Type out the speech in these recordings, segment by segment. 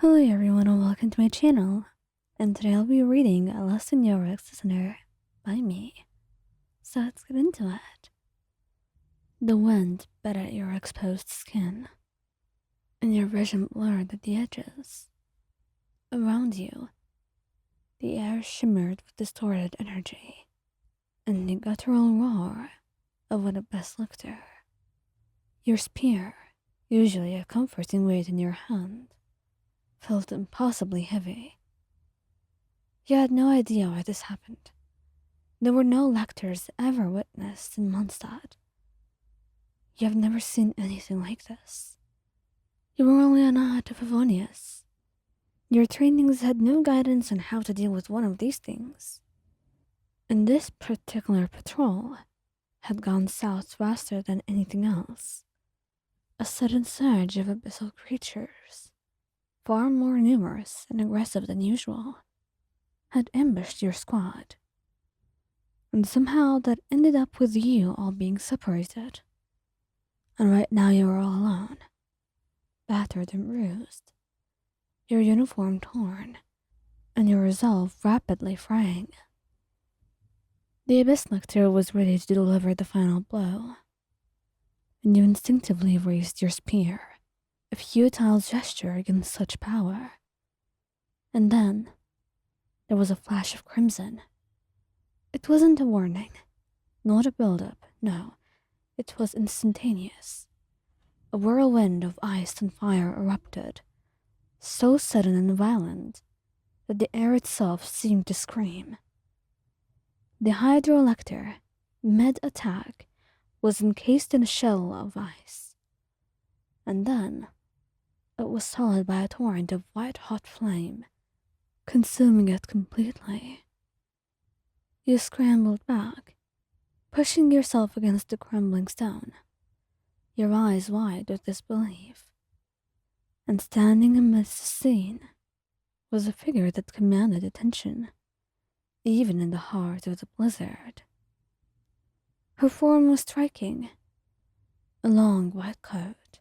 Hello everyone and welcome to my channel, and today I'll be reading a Signora Listener by me. So let's get into it. The wind bit at your exposed skin, and your vision blurred at the edges. Around you, the air shimmered with distorted energy, and the guttural roar of an abyss lictor. Your spear, usually a comforting weight in your hand, felt impossibly heavy. You had no idea why this happened. There were no lectors ever witnessed in Mondstadt. You have never seen anything like this. You were only a knight of Favonius. Your trainings had no guidance on how to deal with one of these things. And this particular patrol had gone south faster than anything else. A sudden surge of abyssal creatures, far more numerous and aggressive than usual, had ambushed your squad. And somehow that ended up with you all being separated. And right now you are all alone, battered and bruised, your uniform torn, and your resolve rapidly fraying. The Abyss Lictor was ready to deliver the final blow, and you instinctively raised your spear, a futile gesture against such power. And then there was a flash of crimson. It wasn't a warning, not a build-up, no. It was instantaneous. A whirlwind of ice and fire erupted, so sudden and violent that the air itself seemed to scream. The Hydroelector, mid-attack, was encased in a shell of ice. And then it was followed by a torrent of white-hot flame, consuming it completely. You scrambled back, pushing yourself against the crumbling stone, your eyes wide with disbelief. And standing amidst the scene was a figure that commanded attention, even in the heart of the blizzard. Her form was striking, a long white coat,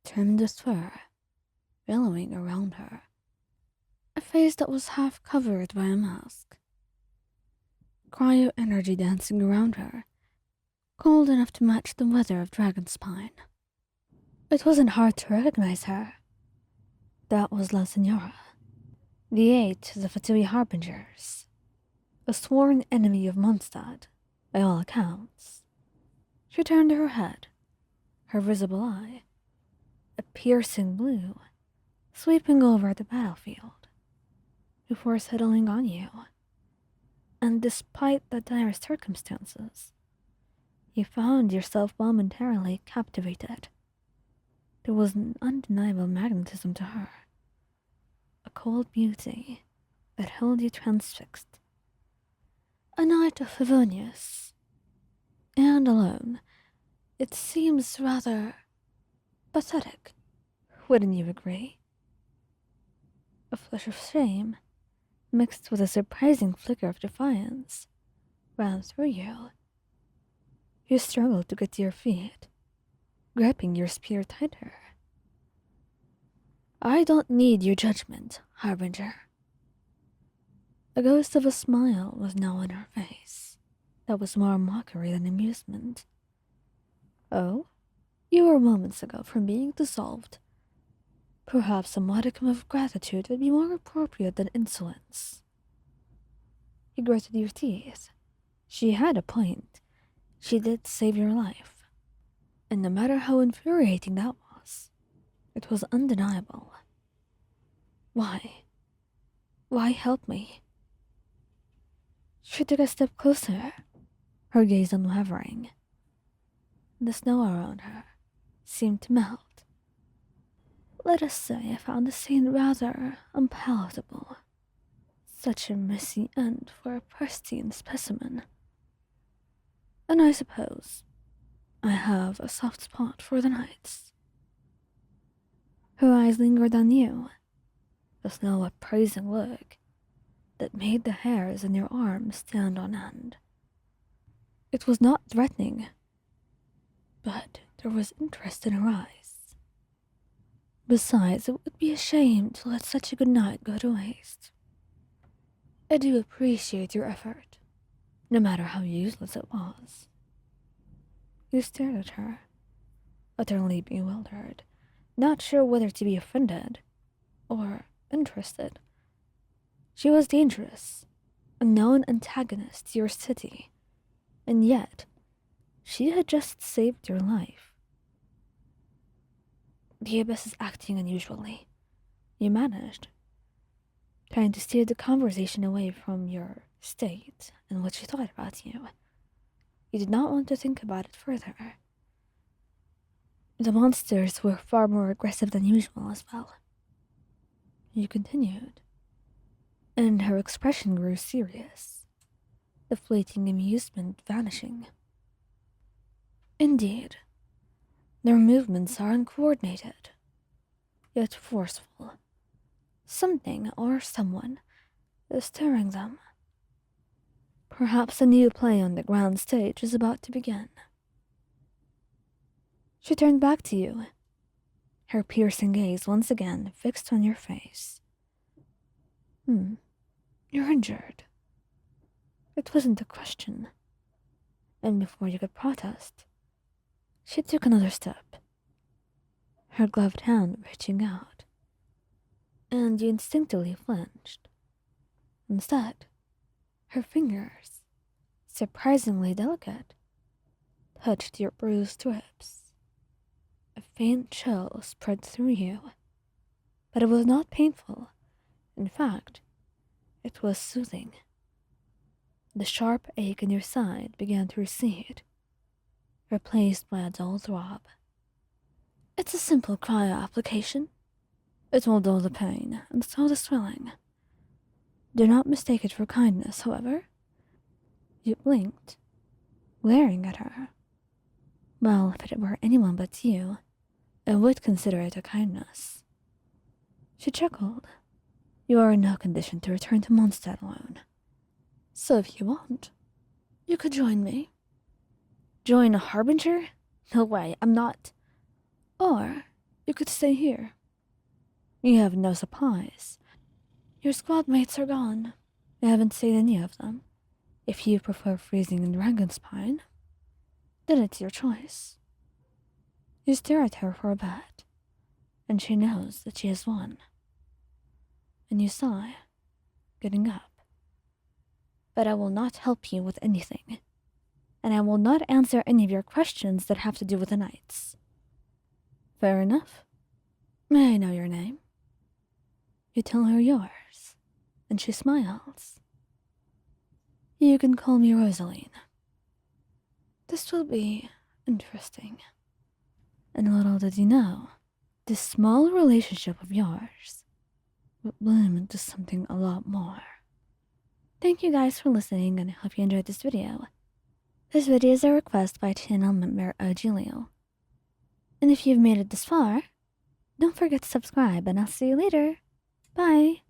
trimmed with fur, billowing around her, a face that was half covered by a mask. Cryo-energy dancing around her, cold enough to match the weather of Dragonspine. It wasn't hard to recognize her. That was La Signora, the eighth of the Fatui Harbingers, a sworn enemy of Mondstadt, by all accounts. She turned her head, her visible eye, a piercing blue, sweeping over the battlefield, before settling on you. And despite the dire circumstances, you found yourself momentarily captivated. There was an undeniable magnetism to her, a cold beauty that held you transfixed. A knight of Favonius, and alone. It seems rather pathetic, wouldn't you agree? A flush of shame, mixed with a surprising flicker of defiance, ran through you. You struggled to get to your feet, gripping your spear tighter. I don't need your judgment, Harbinger. A ghost of a smile was now on her face, that was more mockery than amusement. Oh, you were moments ago from being dissolved. Perhaps a modicum of gratitude would be more appropriate than insolence. You gritted your teeth. She had a point. She did save your life. And no matter how infuriating that was, it was undeniable. Why? Why help me? She took a step closer, her gaze unwavering. The snow around her seemed to melt. Let us say I found the scene rather unpalatable. Such a messy end for a pristine specimen. And I suppose I have a soft spot for the knights. Her eyes lingered on you, with no appraising look that made the hairs on your arms stand on end. It was not threatening, but there was interest in her eyes. Besides, it would be a shame to let such a good night go to waste. I do appreciate your effort, no matter how useless it was. You stared at her, utterly bewildered, not sure whether to be offended or interested. She was dangerous, a known antagonist to your city, and yet she had just saved your life. The Abyss is acting unusually. You managed, trying to steer the conversation away from your state and what she thought about you. You did not want to think about it further. The monsters were far more aggressive than usual as well. You continued, and her expression grew serious, the fleeting amusement vanishing. Indeed, their movements are uncoordinated, yet forceful. Something or someone is stirring them. Perhaps a new play on the grand stage is about to begin. She turned back to you, her piercing gaze once again fixed on your face. You're injured. It wasn't a question. And before you could protest, she took another step, her gloved hand reaching out, and you instinctively flinched. Instead, her fingers, surprisingly delicate, touched your bruised ribs. A faint chill spread through you, but it was not painful. In fact, it was soothing. The sharp ache in your side began to recede, replaced by a dull throb. It's a simple cryo application. It will dull the pain and slow the swelling. Do not mistake it for kindness, however. You blinked, glaring at her. Well, if it were anyone but you, I would consider it a kindness. She chuckled. You are in no condition to return to Mondstadt alone. So if you want, you could join me. Join a harbinger? No way, I'm not. Or you could stay here. You have no supplies. Your squad mates are gone. I haven't seen any of them. If you prefer freezing in Dragonspine, then it's your choice. You stare at her for a bit, and she knows that she has won. And you sigh, getting up. But I will not help you with anything, and I will not answer any of your questions that have to do with the knights. Fair enough. May I know your name? You tell her yours, and she smiles. You can call me Rosaline. This will be interesting. And little did you know, this small relationship of yours would bloom into something a lot more. Thank you guys for listening, and I hope you enjoyed this video. This video is a request by channel member Ogilio. And if you've made it this far, don't forget to subscribe, and I'll see you later. Bye!